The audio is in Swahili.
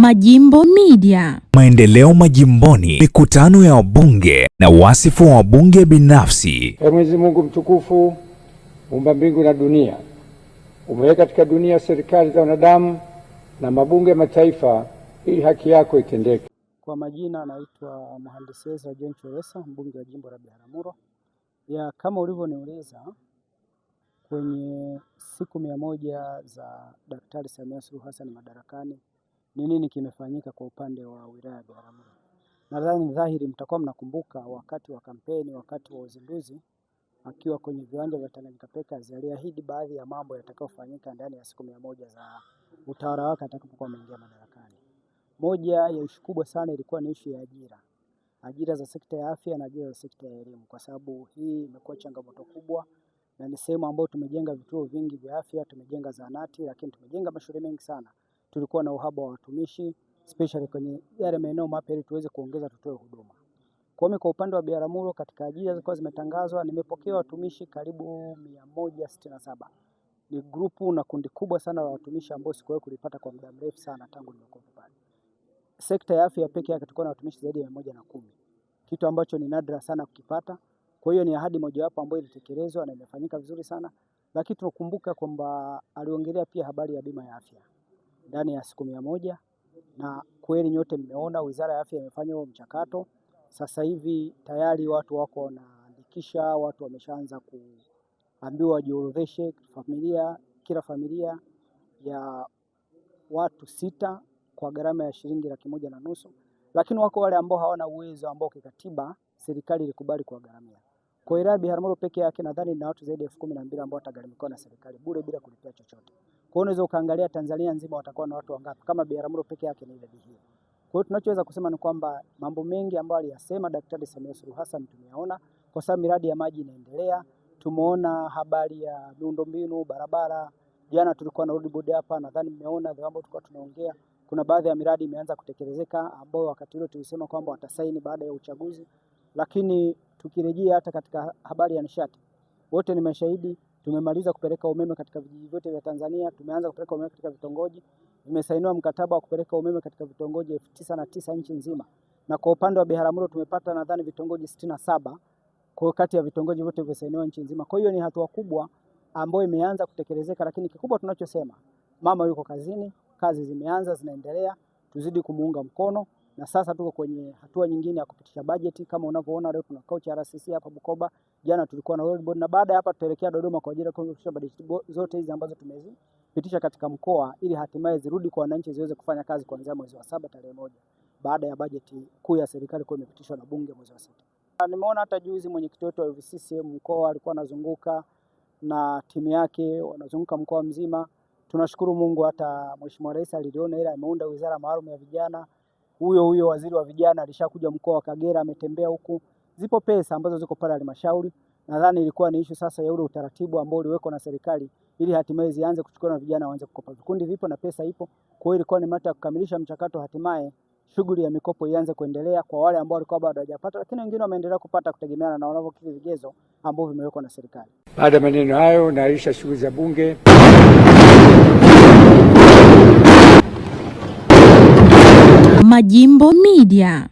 Majimbo Media. Maendeleo majimboni, mikutano ya wabunge na wasifu wa wabunge binafsi. Mwenyezi Mungu mtukufu, muumba mbingu na dunia, umeweka katika dunia serikali za wanadamu na mabunge mataifa ili haki yako itendeke. Kwa majina anaitwa Mhandisi Ezra John Choresa, mbunge wa jimbo la Biharamulo. Kama ulivyoniuliza, kwenye siku 100 za Daktari Samia Suluhu Hassan madarakani, ni nini kimefanyika kwa upande wa wilaya ya Biharamulo? Nadhani dhahiri mtakuwa mnakumbuka wakati wa kampeni, wakati wa uzinduzi, akiwa kwenye viwanja vya Tanganyika Packers, aliahidi baadhi ya mambo yatakayofanyika ndani ya siku 100 za utawala wake atakapokuwa ameingia madarakani. Moja ya ishu kubwa sana ilikuwa ni ishu ya ajira za sekta ya afya na ajira za sekta ya elimu, kwa sababu hii imekuwa changamoto kubwa na ni sehemu ambayo tumejenga vituo vingi vya afya, tumejenga zahanati, lakini tumejenga mashule mengi sana. Tulikuwa na uhaba wa watumishi especially kwenye yale maeneo mapya ili tuweze kuongeza tutoe huduma. Kwa upande wa Biharamulo, katika ajira zilikuwa zimetangazwa, nimepokea watumishi karibu 167. Ni grupu na kundi kubwa sana la watumishi ambao sikuwahi kulipata kwa muda mrefu sana tangu nimekuwa pale. Sekta ya afya pekee yake tulikuwa na watumishi zaidi ya 110. Kitu ambacho ni nadra sana kukipata. Kwa hiyo ni ahadi mojawapo ambayo ilitekelezwa na imefanyika vizuri sana. Lakini tunakumbuka kwamba aliongelea pia habari ya bima ya afya ndani ya siku 100, na kweli nyote mmeona Wizara ya Afya imefanya huo mchakato. Sasa hivi tayari watu wako wanaandikisha, watu wameshaanza kuambiwa wajiorodheshe kila familia ya watu 6 kwa gharama ya shilingi 1,500,000. Lakini wako wale ambao hawana uwezo, ambao kikatiba serikali ilikubali kwa gharamia. Kwa wilaya ya Biharamulo pekee yake nadhani na watu zaidi ya 12,000 ambao watagharamikiwa na serikali bure bila kulipia chochote. Kwa hiyo unaweza ukaangalia Tanzania nzima watakuwa na watu wangapi kama Biharamulo pekee yake ni idadi hiyo. Kwa hiyo tunachoweza kusema ni kwamba mambo mengi ambayo aliyasema Daktari Samia Suluhu Hassan tumeyaona, kwa sababu miradi ya maji inaendelea. Tumeona habari ya miundombinu, barabara. Jana tulikuwa na road board hapa, nadhani mmeona ndio ambao tulikuwa tunaongea. Kuna baadhi ya miradi imeanza kutekelezeka ambao wakati ule tulisema kwamba watasaini baada ya uchaguzi. Lakini tukirejea hata katika habari ya nishati, wote ni mashahidi. Tumemaliza kupeleka umeme katika vijiji vyote vya Tanzania, tumeanza kupeleka umeme katika vitongoji. Imesainiwa mkataba wa kupeleka umeme katika vitongoji 9,009 nchi nzima. Na kwa upande wa Biharamulo tumepata nadhani vitongoji 67 kwa kati ya vitongoji vyote vilivyosainiwa nchi nzima. Kwa hiyo ni hatua kubwa ambayo imeanza kutekelezeka, lakini kikubwa tunachosema, mama yuko kazini, kazi zimeanza, zinaendelea, tuzidi kumuunga mkono. Na sasa tuko kwenye hatua nyingine ya kupitisha bajeti. Kama unavyoona leo tuna coach RCC hapa Bukoba, jana tulikuwa na road board, na baada ya hapa tutaelekea Dodoma kwa ajili ya kupitisha bajeti zote hizi ambazo tumezipitisha katika mkoa, ili hatimaye zirudi kwa wananchi ziweze kufanya kazi kuanzia mwezi wa 7 tarehe 1 baada ya bajeti kuu ya serikali kuwa imepitishwa na bunge mwezi wa 6. Nimeona hata juzi mwenyekiti wetu wa UVCCM mkoa alikuwa anazunguka na timu yake, wanazunguka mkoa mzima. Tunashukuru Mungu hata Mheshimiwa Rais aliona ile, ameunda wizara maalum ya vijana. Huyo waziri wa vijana alishakuja mkoa wa Kagera, ametembea huku. Zipo pesa ambazo ziko pale halmashauri. Nadhani ilikuwa ni issue sasa ya ule utaratibu ambao uliwekwa na serikali ili hatimaye zianze kuchukua na vijana waanze kukopa. Vikundi vipo na pesa ipo. Kwa hiyo ilikuwa ni mata kukamilisha mchakato, hatimaye shughuli ya mikopo ianze kuendelea kwa wale ambao walikuwa bado hawajapata, lakini wengine wameendelea kupata kutegemeana na wanavyokidhi vigezo ambavyo vimewekwa na serikali. Baada ya maneno hayo, naahirisha shughuli za bunge. Majimbo Media.